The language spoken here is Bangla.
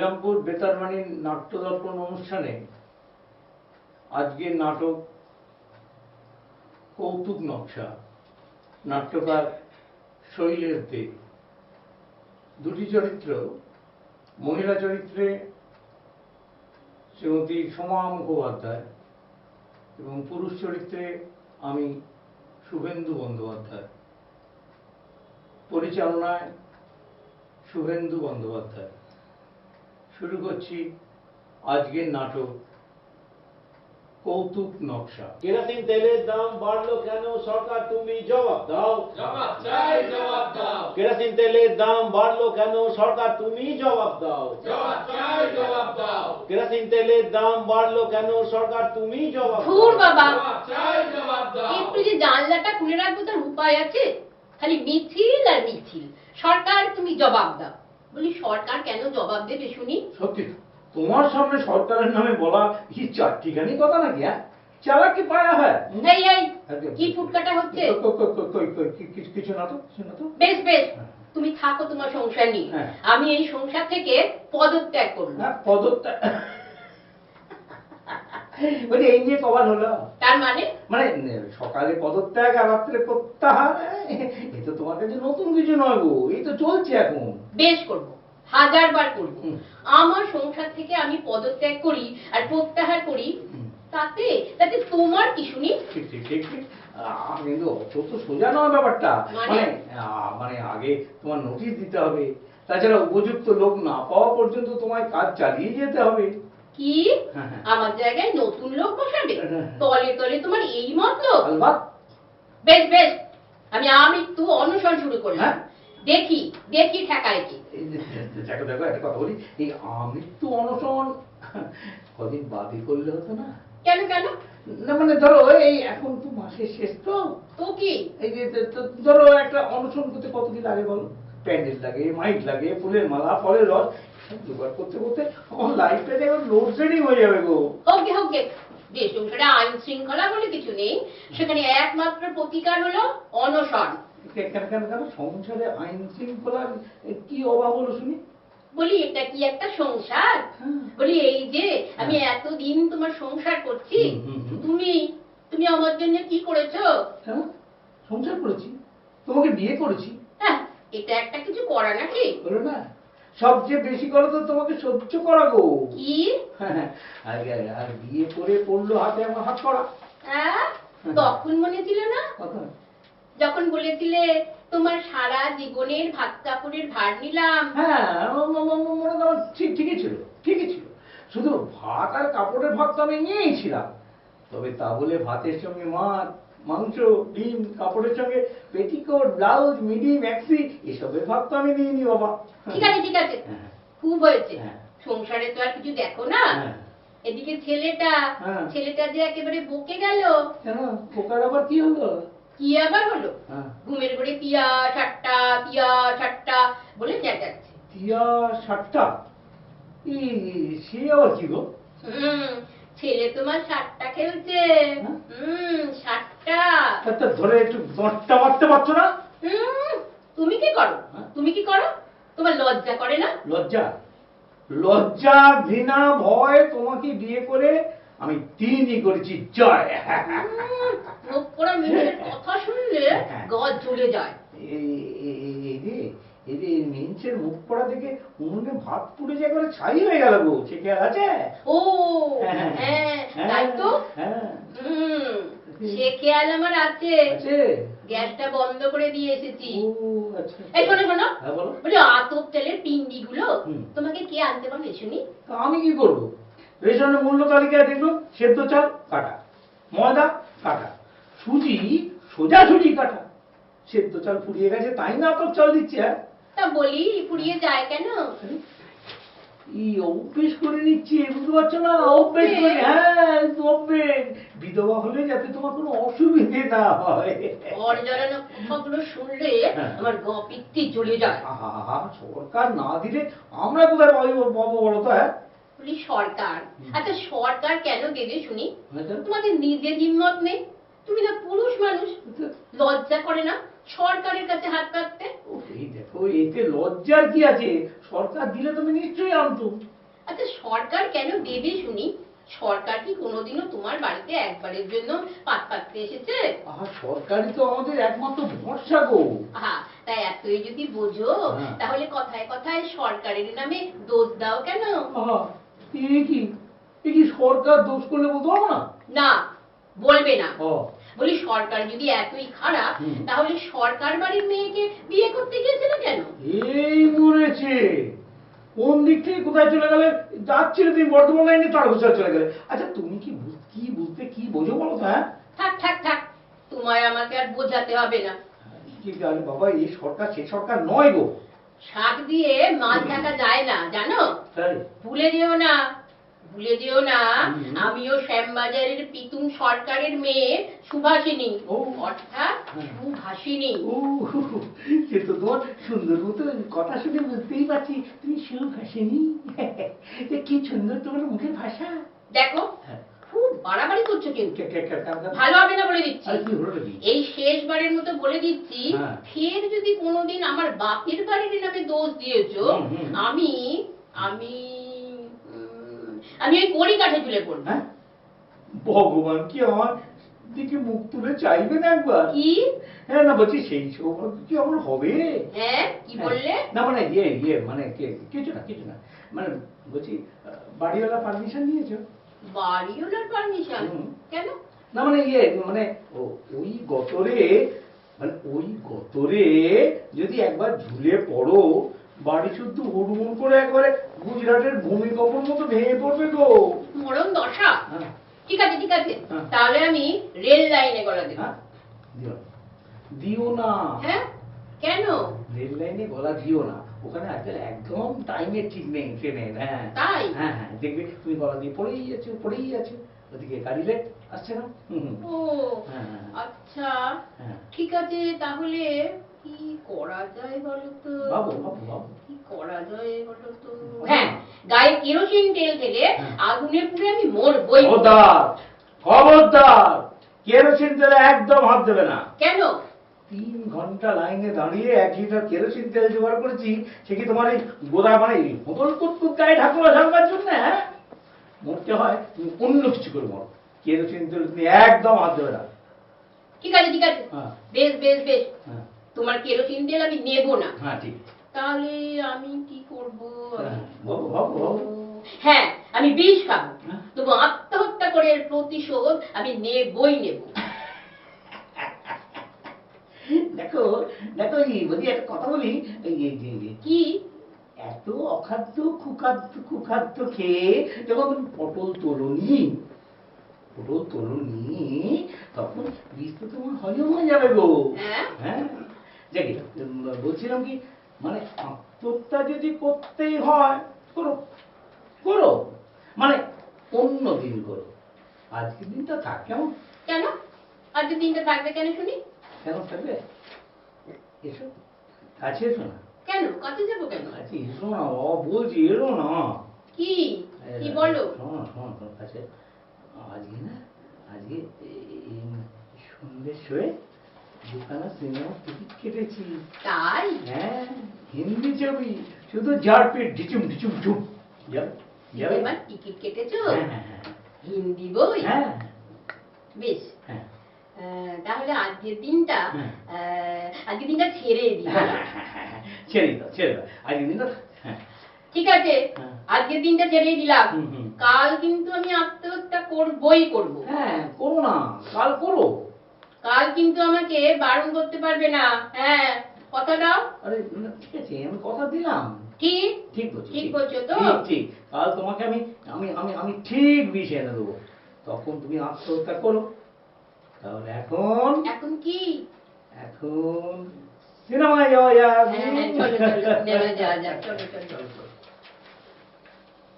শ্রীরামপুর বেতারবাণীর নাট্য দর্পণ অনুষ্ঠানে আজকের নাটক কৌতুক নকশা, নাট্যকার শৈলেশ দে। দুটি চরিত্র, মহিলা চরিত্রে শ্রীমতী সোমা মুখোপাধ্যায় এবং পুরুষ চরিত্রে আমি শুভেন্দু বন্দ্যোপাধ্যায়। পরিচালনায় শুভেন্দু বন্দ্যোপাধ্যায়। শুরু করছি আজকের নাটক কৌতুক নকশা। কেরোসিন তেলের দাম বাড়লো কেন সরকার, তুমি জবাব দাও। জবাব চাই, জবাব দাও। কেরোসিন তেলের দাম বাড়লো কেন সরকার, তুমি জবাব দাও। জবাব চাই, জবাব দাও। কেরোসিন তেলের দাম বাড়লো কেন সরকার, তুমি জবাব দাও। ধুর বাবা, জবাব চাই, জবাব দাও। একটু যে জানলাটা খুলে রাখবো তার উপায় আছে? খালি মিছিল আর মিছিল। সরকার তুমি জবাব দাও। বলি সরকার কেন জবাব দেবে শুনি? সত্যি তো, তোমার সামনে সরকারের নামে বলা কি চারটিখানি কথা নাকি? হ্যাঁ, চালাকি পায়া হয়। এই এই কি ফুটকাটা হচ্ছে? কিছু না তো, কিছু না তো। বেশ বেশ, তুমি থাকো তোমার সংসার নিয়ে। হ্যাঁ। আমি এই সংসার থেকে পদত্যাগ করবো। হ্যাঁ, পদত্যাগ বলি এই নিয়ে কবার হলো? তার মানে? মানে সকালে পদত্যাগ আর রাত্রে প্রত্যাহার, এই তো তোমার কাছে নতুন কিছু নয় গো, এই তো চলছে এখন। বেশ করবো, 1000 বার করবো। হুম। আমার সংসার থেকে আমি পদত্যাগ করি আর প্রত্যাহার করি, তাতে তাতে তোমার কি শুনি? ঠিক ঠিক ঠিক ঠিক। কিন্তু অত তো সোজা নয় ব্যাপারটা। মানে? মানে আগে তোমার নোটিশ দিতে হবে, তাছাড়া উপযুক্ত লোক না পাওয়া পর্যন্ত তোমায় কাজ চালিয়ে যেতে হবে। কি হ্যাঁ, হ্যাঁ। আমার জায়গায় নতুন লোক বসাবে? হ্যাঁ। তলে তলে তোমার এই মতলব? আলবাত। বেশ বেশ, আমি আমৃত্যু অনশন শুরু করলাম। হ্যাঁ। দেখি দেখি ঠেকায় কি। এই দেখো দেখো, একটা কথা বলি, এই আমৃত্যু অনশন কদিন বাদই করলে হতো না? কেন কেন? না মানে ধরো এই এখন তো মাসের শেষ তো, তো কি? এই যে ধরো একটা অনশন করতে কতদিন লাগে বলো? প্যান্ডেল লাগে, মাইক লাগে, ফুলের মালা, ফলের রস, সব জোগাড় করতে করতে আমার লাইফটা যেমন লোডশেডিং হয়ে যাবে গো। হোক হোক, যে সংসারে আইন শৃঙ্খলা বলে কিছু নেই, সেখানে একমাত্র প্রতিকার হলো অনশন। কেন কেন কেন সংসারে আইন শৃঙ্খলার কি অভাব হলো শুনি? বলি এটা কি একটা সংসার? হ্যাঁ। বলি এই যে আমি এতদিন তোমার সংসার করছি, তুমি তুমি আমার জন্য কি করেছো? হ্যাঁ, সংসার করেছি, তোমাকে বিয়ে করেছি। হ্যাঁ, এটা একটা কিছু করা নাকি? বলো না, সবচেয়ে বেশি করে তো তোমাকে সহ্য করা গো। কি? হ্যাঁ, আর বিয়ে করে পড়লো হাতে আমার হাত করা। তখন মনে ছিল না কথা যখন বলেছিলে তোমার সারা জীবনের ভাত কাপড়ের ভার নিলাম? হ্যাঁ, মনে তো আমার ঠিকই ছিল, ঠিকই ছিল। শুধু ভাত আর কাপড়ের ভাত তো আমি নিয়েই ছিলাম, তবে তা বলে ভাতের সঙ্গে মাছ, মাংস, ডিম, কাপড়ের সঙ্গে পেটিকোট, ব্লাউজ, মিডি, ম্যাক্সি এসবের ভাত তো আমি নিইনি বাবা। ঠিক আছে ঠিক আছে, হ্যাঁ। খুব হয়েছে। হ্যাঁ। সংসারে তো আর কিছু দেখো না। হ্যাঁ। এদিকে ছেলেটা হ্যাঁ। ছেলেটা যে একেবারে বকে গেল। কেন, পোকার আবার কি হলো? কি আবার হলো? হ্যাঁ। ঘুমের ঘরে পিয়া ঠাট্টা বলে চেঁচাচ্ছে। টিয়া 60টা? সে আবার কি গো? ছেলে তোমার 60টা খেলছে। হ্যাঁ? 60টা। তা ধরে একটু দঁড়টা মারতে পারছো না? তুমি কি করো? হ্যাঁ? তুমি কি করো? তোমার লজ্জা করে না? লজ্জা, লজ্জা, ঘৃণা, ভয়, তোমাকে বিয়ে করে আমি 3ই করেছি। জয়। মুখ পোড়া মেয়ের কথা শুনলে গা জ্বলে যায়। এই যে মেন্সের মুখ পড়া দেখে উনুনে ভাত পুড়ে যায় করে ছাই হয়ে গেল গো, সে খেয়াল আছে? ও হ্যাঁ, তাই তো। হ্যাঁ, সে খেয়াল আমার আছে। আছে। গ্যাসটা বন্ধ করে দিয়ে এসেছি। ও আচ্ছা। এই শোনো শোনো, হ্যাঁ বলো। বলি আতপ তেলের পিন্ডি গুলো তোমাকে কে আনতে বলে শুনি? তা আমি কি করবো? রেশনের মূল্য তালিকায় দেখলো সেদ্ধ চাল কাটা, ময়দা কাটা, সুজি সোজাসুজি কাটা। সেদ্ধ চাল ফুরিয়ে গেছে তাই না আতপ চাল দিচ্ছে? হ্যাঁ, তা বলি ফুরিয়ে যায় কেন? এই অভ্যেস করে নিচ্ছে, বুঝতে পারছো না? অভ্যেস করে, হ্যাঁ অভ্যেস। বিধবা হলে যাতে তোমার কোনো অসুবিধে না হয়। অর্জরানো কথাগুলো শুনলে আমার গা পিত্তি জ্বলে যায়। আহা, সরকার না দিলে আমরা কোথায় পাবো বলো তো? হ্যাঁ, বলি সরকার, আচ্ছা সরকার কেন দেবে শুনি? আচ্ছা। তোমাদের নিজের হিম্মত নেই? তুমি না পুরুষ মানুষ, লজ্জা করে না সরকারের কাছে হাত পাততে? এই দেখো, এতে লজ্জার কি আছে? সরকার দিলে তুমি নিশ্চয়ই আনতো। আচ্ছা সরকার কেন দেবে শুনি? সরকার কি কোনোদিনও তোমার বাড়িতে একবারের জন্য পাত পাততে এসেছে? আহা, সরকারই তো আমাদের একমাত্র ভরসা গো। হ্যাঁ, তাই এতই যদি বোঝো হ্যাঁ। তাহলে কথায় কথায় সরকারের নামে দোষ দাও কেন? আহা, এ কি সরকার দোষ করলে বলতে পারবো না? না, বলবে না। ও, বলি সরকার যদি এতই খারাপ হুম। তাহলে সরকার বাড়ির মেয়েকে বিয়ে করতে গিয়েছিল কেন? এই মরেছে, কোন দিক থেকে কোথায় চলে গেলে, যাচ্ছিলে তুমি বর্ধমান লাইনে তার ঘোষণা চলে গেলে। আচ্ছা তুমি কি বোঝো বলো তো? হ্যাঁ, থাক থাক থাক, তোমায় আমাকে আর বোঝাতে হবে না। কি জানি বাবা, এই সরকার সে সরকার নয় গো। শাক দিয়ে মাছ ঢাকা যায় না, জানো? তাই? ভুলে যেও না, ভুলে যেও না, হুম। আমিও শ্যামবাজারের পিতুম সরকারের মেয়ে সুভাষিনী, ও। অর্থাৎ হুম। সুভাষিনী। ও, সে তো তোমার সুন্দর মতো কথা শুনে বুঝতেই পারছি তুমি সুভাষিনী। কি সুন্দর তোমার মুখের ভাষা। দেখো, হ্যাঁ। খুব বাড়াবাড়ি করছো কিন্তু, ভালো। ভালো হবে না বলে দিচ্ছি। আর কি হলো নাকি? এই শেষবারের মতো বলে দিচ্ছি, হ্যাঁ। ফের যদি কোনোদিন আমার বাপের বাড়ির নামে দোষ দিয়েছো, হুম, হুম। আমি আমি আমি ওই কড়ি কাঠে ঝুলে পড়বো। হ্যাঁ? ভগবান কি আমার দিকে মুখ তুলে চাইবে না একবার? কি? হ্যাঁ, না বলছি সেই সৌভাগ্য কি আমার হবে? হ্যাঁ, কি বললে? না মানে মানে কিছু না মানে বলছি, বাড়িওয়ালা পারমিশন নিয়েছো? বাড়িওয়ালার পারমিশন? হুম। কেন? না মানে মানে ওই গতরে যদি একবার ঝুলে পড়ো, বাড়ি শুদ্ধ হুড়মুড় করে একবারে গুজরাটের ভূমিকম্পের মতো ভেঙে পড়বে গো। মরণ দশা। হ্যাঁ। ঠিক আছে ঠিক আছে, হ্যাঁ। তাহলে আমি রেল লাইনে গলা দেব। হ্যাঁ? দিও না। হ্যাঁ, কেন? রেল লাইনে গলা দিও না, ওখানে আজকাল একদম টাইমের ঠিক নেই ট্রেনের। হ্যাঁ তাই? হ্যাঁ হ্যাঁ, দেখবে তুমি গলা দিয়ে পড়েই আছো, ওদিকে গাড়ি লেট আসছে না। ও হ্যাঁ, হ্যাঁ। আচ্ছা, হ্যাঁ। ঠিক আছে, তাহলে কি করা যায় বলো তো? বাবু কি করা যায় বলো তো? হ্যাঁ, গায়ে কেরোসিন তেল ঢেলে হ্যাঁ। আগুনে পুড়ে আমি মরবই। খবরদার কেরোসিন তেলে একদম হাত দেবে না। কেন? 3 ঘন্টা লাইনে দাঁড়িয়ে 1 লিটার কেরোসিন তেল জোগাড় করেছি, সে কি তোমার এই গোদা মানে হোদল কুতকুত গায়ে ঠাকুরা ঝালবার জন্য? হ্যাঁ, মরতে হয় তুমি অন্য কিছু করে মরো, কেরোসিন তেল তুমি একদম হাত দেবে না। ঠিক আছে ঠিক আছে, হ্যাঁ। বেশ বেশ বেশ, হ্যাঁ তোমার কেরোসিন তেল আমি নেব না। হ্যাঁ, ঠিক। তাহলে আমি কি করব? হ্যাঁ, ভাবো। হ্যাঁ, আমি বিষ খাবো, হ্যাঁ। তবু আত্মহত্যা করে এর প্রতিশোধ আমি নেবই নেব। দেখো বলি একটা কথা বলি, এই কি? এত অখাদ্য কুখাদ্য খেয়ে যখন তুমি পটল তোলনি, তখন বীজ তো তোমার হজম হয়ে যাবে গো। হ্যাঁ? হ্যাঁ, দেখি বলছিলাম কি, মানে আত্মহত্যা যদি করতেই হয় করো, মানে অন্য দিন করো, আজকের দিনটা থাক। কেমন? কেন আজকে দিনটা থাকবে কেন শুনি? কেন থাকবে? এসো কাছে, এসো না। কেন কাছে যাবো কেন? কাছে এসো না, বলছি এসো না। কি কি বলো? শোনো কাছে। আজকে সন্ধ্যের শোয়ে দুখানা সিনেমা টিকিট কেটেছি। তাই? হ্যাঁ, হিন্দি ছবি, শুধু ঝাড়পিট ঢিচুম ঢুম। যাবে? সিনেমার টিকিট কেটেছো? হ্যাঁ। হিন্দি বই? হ্যাঁ বেশ, হ্যাঁ তাহলে আজকের দিনটা হ্যাঁ। ছেড়ে দিই। ছেড়ে দাও আজকের দিনটা। হ্যাঁ ঠিক আছে, হ্যাঁ। আজকের দিনটা ছেড়ে দিলাম। হুম। কাল কিন্তু আমি আত্মহত্যা করবই করব। হ্যাঁ, করো না, কাল করো। কাল কিন্তু আমাকে বারণ করতে পারবে না। হ্যাঁ, কথা দাও। আরে ঠিক আছে, আমি কথা দিলাম। ঠিক বলছো? ঠিক বলছো তো? ঠিক। কাল তোমাকে আমি ঠিক বিষ এনে দেবো, তখন তুমি আত্মহত্যা করো। তাহলে এখন কি? এখন সিনেমায় যাওয়া যাক। হ্যাঁ, চলো চলো, নেমে যাওয়া যাক, চলো চলো।